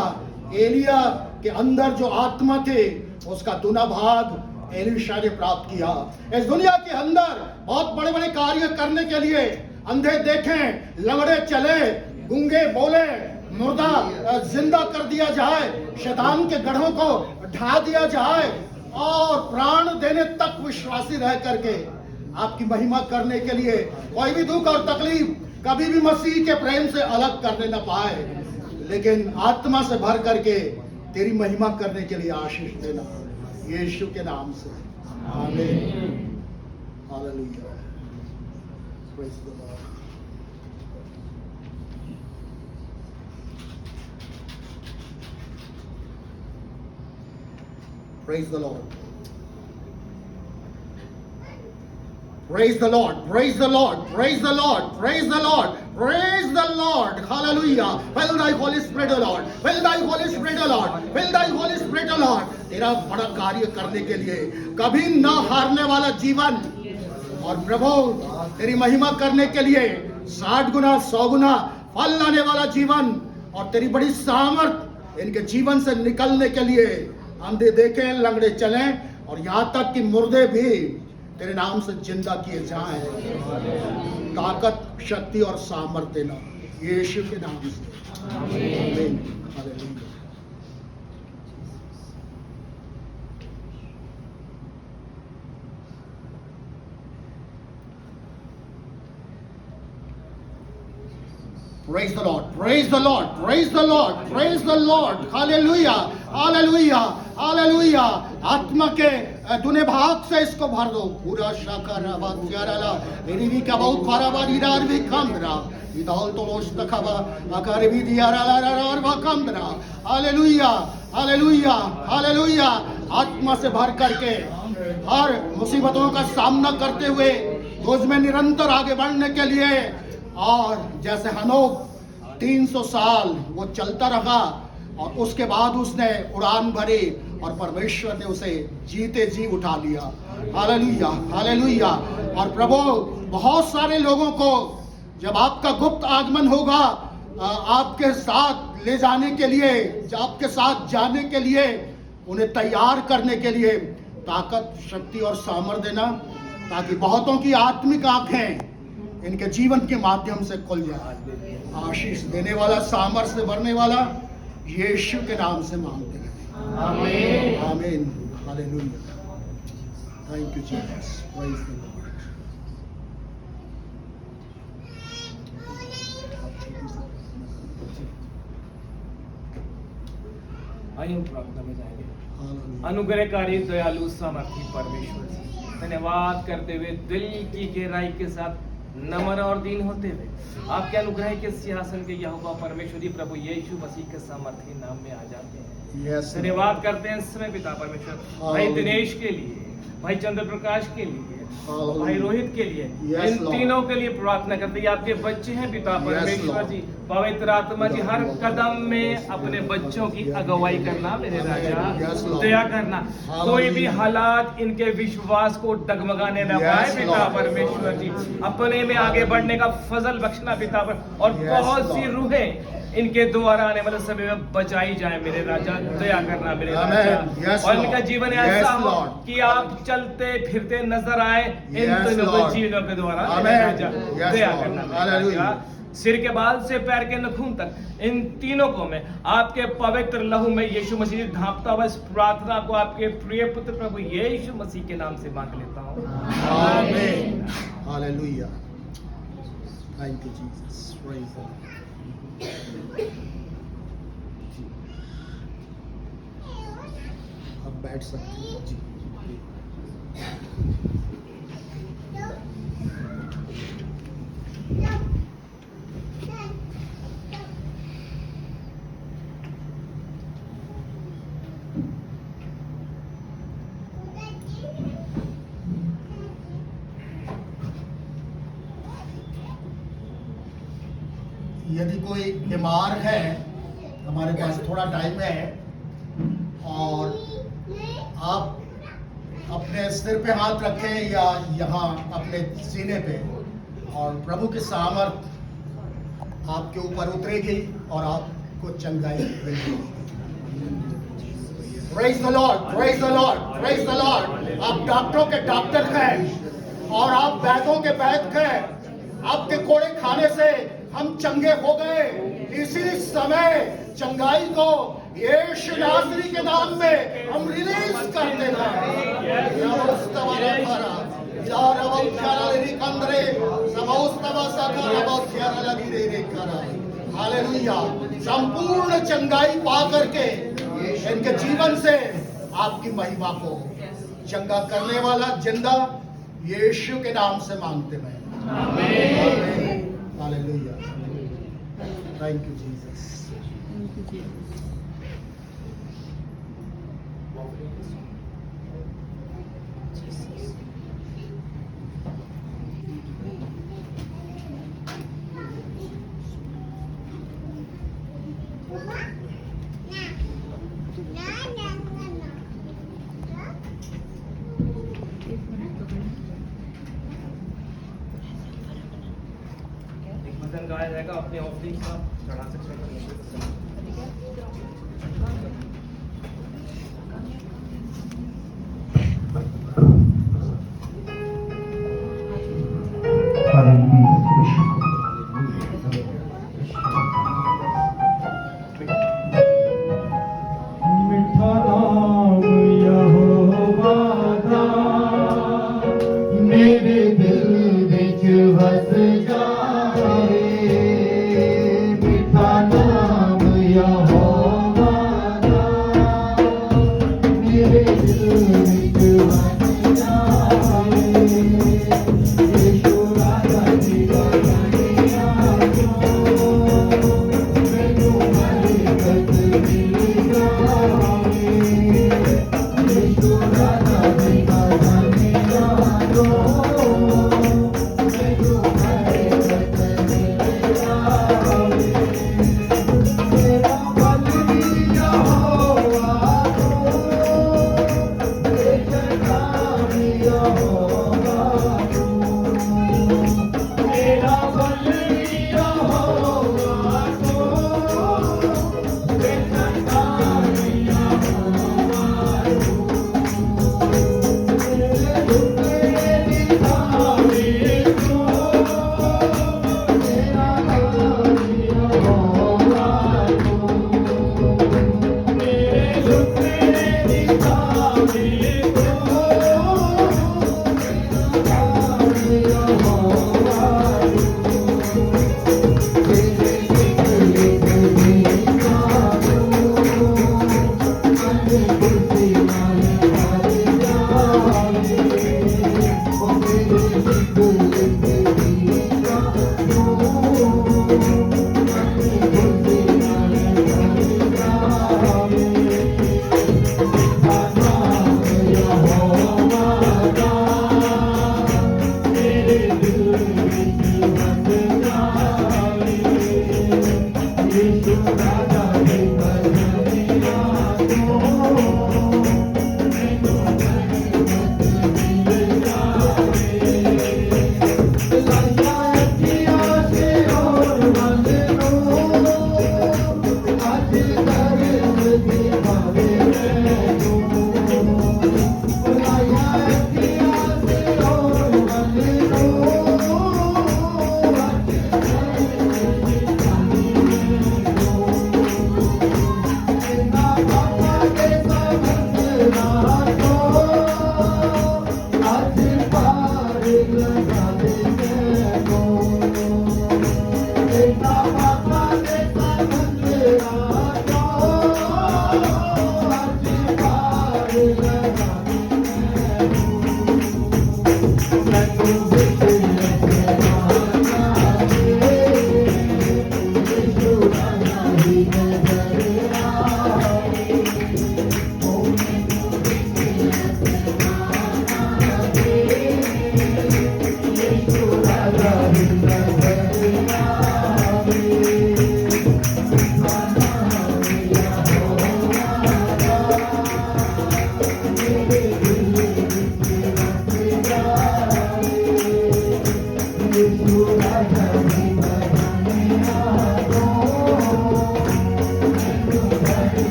Elia के अंदर जो आत्मा थे उसका दूना भाग एलीशा ने प्राप्त किया। इस दुनिया के अंदर बहुत बड़े बड़े कार्य करने के लिए अंधे देखें, लंगड़े चले, गूंगे बोले, मुर्दा जिंदा कर दिया जाए, शैतान के गढ़ों को ढा दिया जाए, और प्राण देने तक विश्वासी रह करके आपकी महिमा करने के लिए कोई भी दुख और तकलीफ कभी भी मसीह के प्रेम से अलग करने न पाए, लेकिन आत्मा से भर करके तेरी महिमा करने के लिए आशीष देना, यीशु के नाम से, आमीन, hallelujah, praise the Lord. Praise the Lord. Praise the Lord. Praise the Lord. Praise the Lord. Praise the Lord. Praise the Lord. Hallelujah. Fill thy Holy Spirit, O Lord. Fill thy Holy Spirit, O Lord. Fill thy Holy Spirit, O Lord. तेरा बड़ा कार्य करने के लिए कभी ना हारने वाला जीवन, और प्रभु तेरी महिमा करने के लिए 60 गुना 100 गुना फल लाने वाला जीवन, और तेरी बड़ी सामर्थ इनके जीवन से निकलने के लिए अंधे देखें, लंगड़े चलें, और यहाँ तक कि मुर्दे भी तेरे नाम से जिंदा किए जाएं। ताकत, शक्ति और सामर्थ्य देना यीशु के नाम से, आमीन, hallelujah. Praise the Lord, praise the Lord, praise the Lord, praise the Lord, hallelujah, hallelujah, hallelujah। आत्मा के दुने भाग से इसको भर दो। पूरा शाकारा बात्याराला एरिवी का बहुत फराबा दीदार भी कमरा इदाल तो लोश तखाबा आकार भी दियाराला और वकमरा। Hallelujah, hallelujah, hallelujah. आत्मा से भर करके हर मुसीबतों का सामना करते हुए उसमें निरंतर आगे बढ़ने के लिए, और जैसे हनोक 300 साल वो चलता रहा, और उसके बाद उसने उड़ान भरी और परमेश्वर ने उसे जीते जी उठा लिया। Hallelujah, hallelujah. और प्रभु बहुत सारे लोगों को जब आपका गुप्त आगमन होगा, आपके साथ ले जाने के लिए, आपके साथ जाने के लिए, उन्हें तैयार करने के लिए ताकत, शक्ति और सामर्थ्य देना, ताकि बहुतों की आत्मिक आंखें इनके जीवन के माध्यम से खुल जाए। आशीष देने वाला, सामर्थ्य से भरने वाला यीशु के नाम से मांगते हैं, आमीन, आमीन, hallelujah. Thank you Jesus, praise the Lord. आइए हम प्रार्थना में जाएंगे। अनुग्रहकारी, दयालु, सामर्थी परमेश्वर जी, धन्यवाद करते हुए दिल की गहराई के साथ नम्र और दीन होते हुए आपके अनुग्रह के सिंहासन के यहोवा परमेश्वरी प्रभु यीशु मसीह के सामर्थी नाम में आ जाते हैं। धन्यवाद करते हैं इस समय पिता परमेश्वर भाई दिनेश के लिए, भाई चंद्र प्रकाश के लिए, Hallelujah. भाई रोहित के लिए, Yes, इन Lord. तीनों के लिए प्रार्थना करते हैं। ये आपके बच्चे हैं पिता Yes, परमेश्वर Lord. जी, पवित्र आत्मा जी, हर कदम में अपने बच्चों की अगुवाई करना मेरे राजा, Yes, Lord. दया करना, कोई भी Hallelujah. हालात इनके विश्वास को डगमगाने न Yes, पाए पिता Lord. परमेश्वर जी, अपने में आगे बढ़ने का फजल बख्शना पिता पर, और Yes, बहुत सी Lord. रूहें इनके द्वारा आने वाले समय में बचाई जाए मेरे राजा, दया करना मेरे Amen. राजा, Yes, और Lord. इनका जीवन Yes, ऐसा हो Lord. कि आप चलते फिरते नजर आए इन Yes, तीनों को Lord. जीवनों के द्वारा मेरे Amen. राजा, Yes, दया Lord. करना मेरे Hallelujah. राजा। सिर के बाल से पैर के नखून तक इन तीनों को मैं आपके पवित्र लहू में यीशु मसीह ढांपता हुआ इस प्रार्थना को आपके प्रिय पुत्र प्रभु यीशु मसीह के नाम से मांग लेता हूँ, Amen. Hallelujah. Thank you, Jesus. Praise the Lord. अब बैठ सकते हैं जी। यदि कोई बीमार है, हमारे पास थोड़ा टाइम है, और आप अपने सिर पे हाथ रखें या यहाँ अपने सीने पे, और प्रभु की सामर्थ आपके ऊपर उतरेगी और आपको चंगाई मिलेगी। Praise the Lord, praise the Lord, praise the Lord। आप डॉक्टरों के डॉक्टर हैं और आप वैद्यों के वैद्य हैं। आपके कोड़े खाने से हम चंगे हो गए। इसी समय चंगाई को यीशु नासरी के नाम में हम रिलीज करते हैं। हालेलुया। संपूर्ण चंगाई पा करके इनके जीवन से आपकी महिमा को चंगा करने वाला जिंदा यीशु के नाम से मांगते हैं। आमीन। हालेलुया। Thank you Jesus. एक भजन गाया जाएगा, अपने ऑफरिंग का चढ़ा सकते हैं। मिठा नाम यहोवा दा मेरे दिल विच वस जाए। मिठा नाम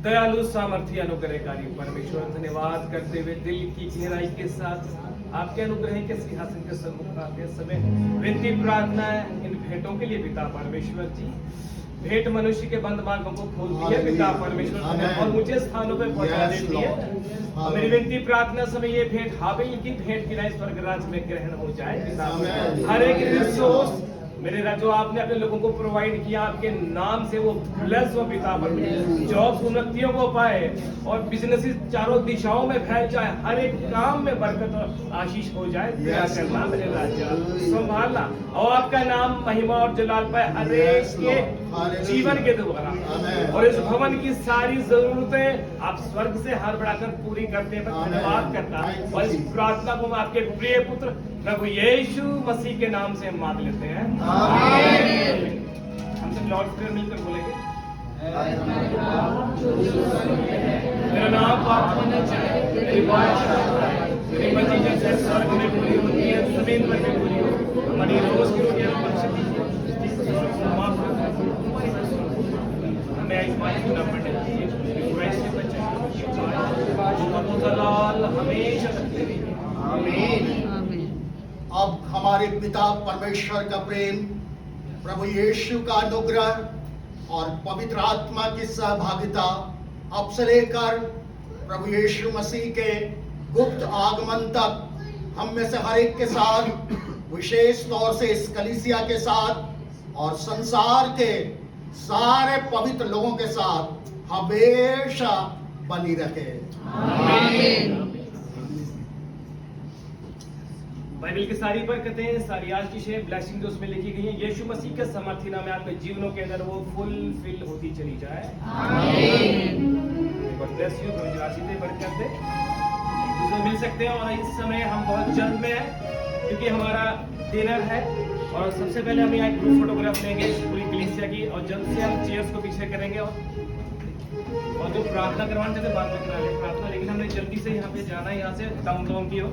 दयालु सामर्थ्य अनुग्रहकारी परमेश्वर, धन्यवाद करते हुए दिल की गहराई के साथ आपके अनुग्रह के सिंहासन के सम्मुख आते समय विनती प्रार्थना है इन भेंटों के लिए पिता परमेश्वर जी। भेंट मनुष्य के बंद मार्गों को खोलती है पिता परमेश्वर और मुझे स्थानों पे पहुंचा देती है। और मेरी विनती प्रार्थना समय ये भेंट हाबिल की भेंट की नहीं स्वर्ग राज्य में ग्रहण हो जाए पिता। हर एक रिसोर्स मेरे जो आपने अपने लोगों को प्रोवाइड किया आपके नाम से वो ब्लेस हो पिता परमेश्वर। जॉब्स उन्नतियों को पाए और बिजनेसेस चारों दिशाओं में फैल जाए, हर एक काम में बरकत और आशीष हो जाए। दया करना मेरे राजा, संभालना और आपका नाम महिमा और जलाल पाए हर एक के जीवन के द्वारा। और इस भवन की सारी जरूरतें आप स्वर्ग से हार बढ़ाकर पूरी करते हैं, धन्यवाद करता है। और इस प्रार्थना को हम आपके प्रिय पुत्र प्रभु यीशु मसीह के नाम से हम मांग लेते हैं। हम सब लॉर्ड प्रेयर मिलकर बोलेंगे। मेरा नाम पाप होना चाहिए, मेरी बात मेरी मर्जी जैसे स्वर्ग में पूरी होती है जमीन पर भी पूरी हो। हमारी रोज की रोटियां माफ कर हमें आयुष्मान चुना पड़े हमेशा रखते रहिए। आमीन। अब हमारे पिता परमेश्वर का प्रेम, प्रभु यीशु का अनुग्रह और पवित्र आत्मा की सहभागिता अब से लेकर प्रभु यीशु मसीह के गुप्त आगमन तक हम में से हर एक के साथ, विशेष तौर से इस कलीसिया के साथ और संसार के सारे पवित्र लोगों के साथ हमेशा बनी रहे। आमीन। बाइबल की सारी बरकतें, सारी आज की शेयर ब्लेसिंग जो उसमें लिखी गई है, यीशु मसीह के समर्थी नाम में आपके जीवनों के अंदर वो फुलफिल होती चली जाए। आमीन। गॉड ब्लेस यू, आशीष बरकत दे। दूसरे मिल सकते हैं और इस समय हम बहुत जल्द में हैं क्योंकि हमारा डिनर है और सबसे पहले हम यहाँ ग्रुप फोटोग्राफ लेंगे पूरी कलीसिया की और जल्द से हम चेयर्स को पीछे करेंगे और जो प्रार्थना करवाना चाहते बाद में करा लें प्रार्थना, लेकिन हमने जल्दी से यहाँ पे जाना है, यहाँ से दम लोगों की हो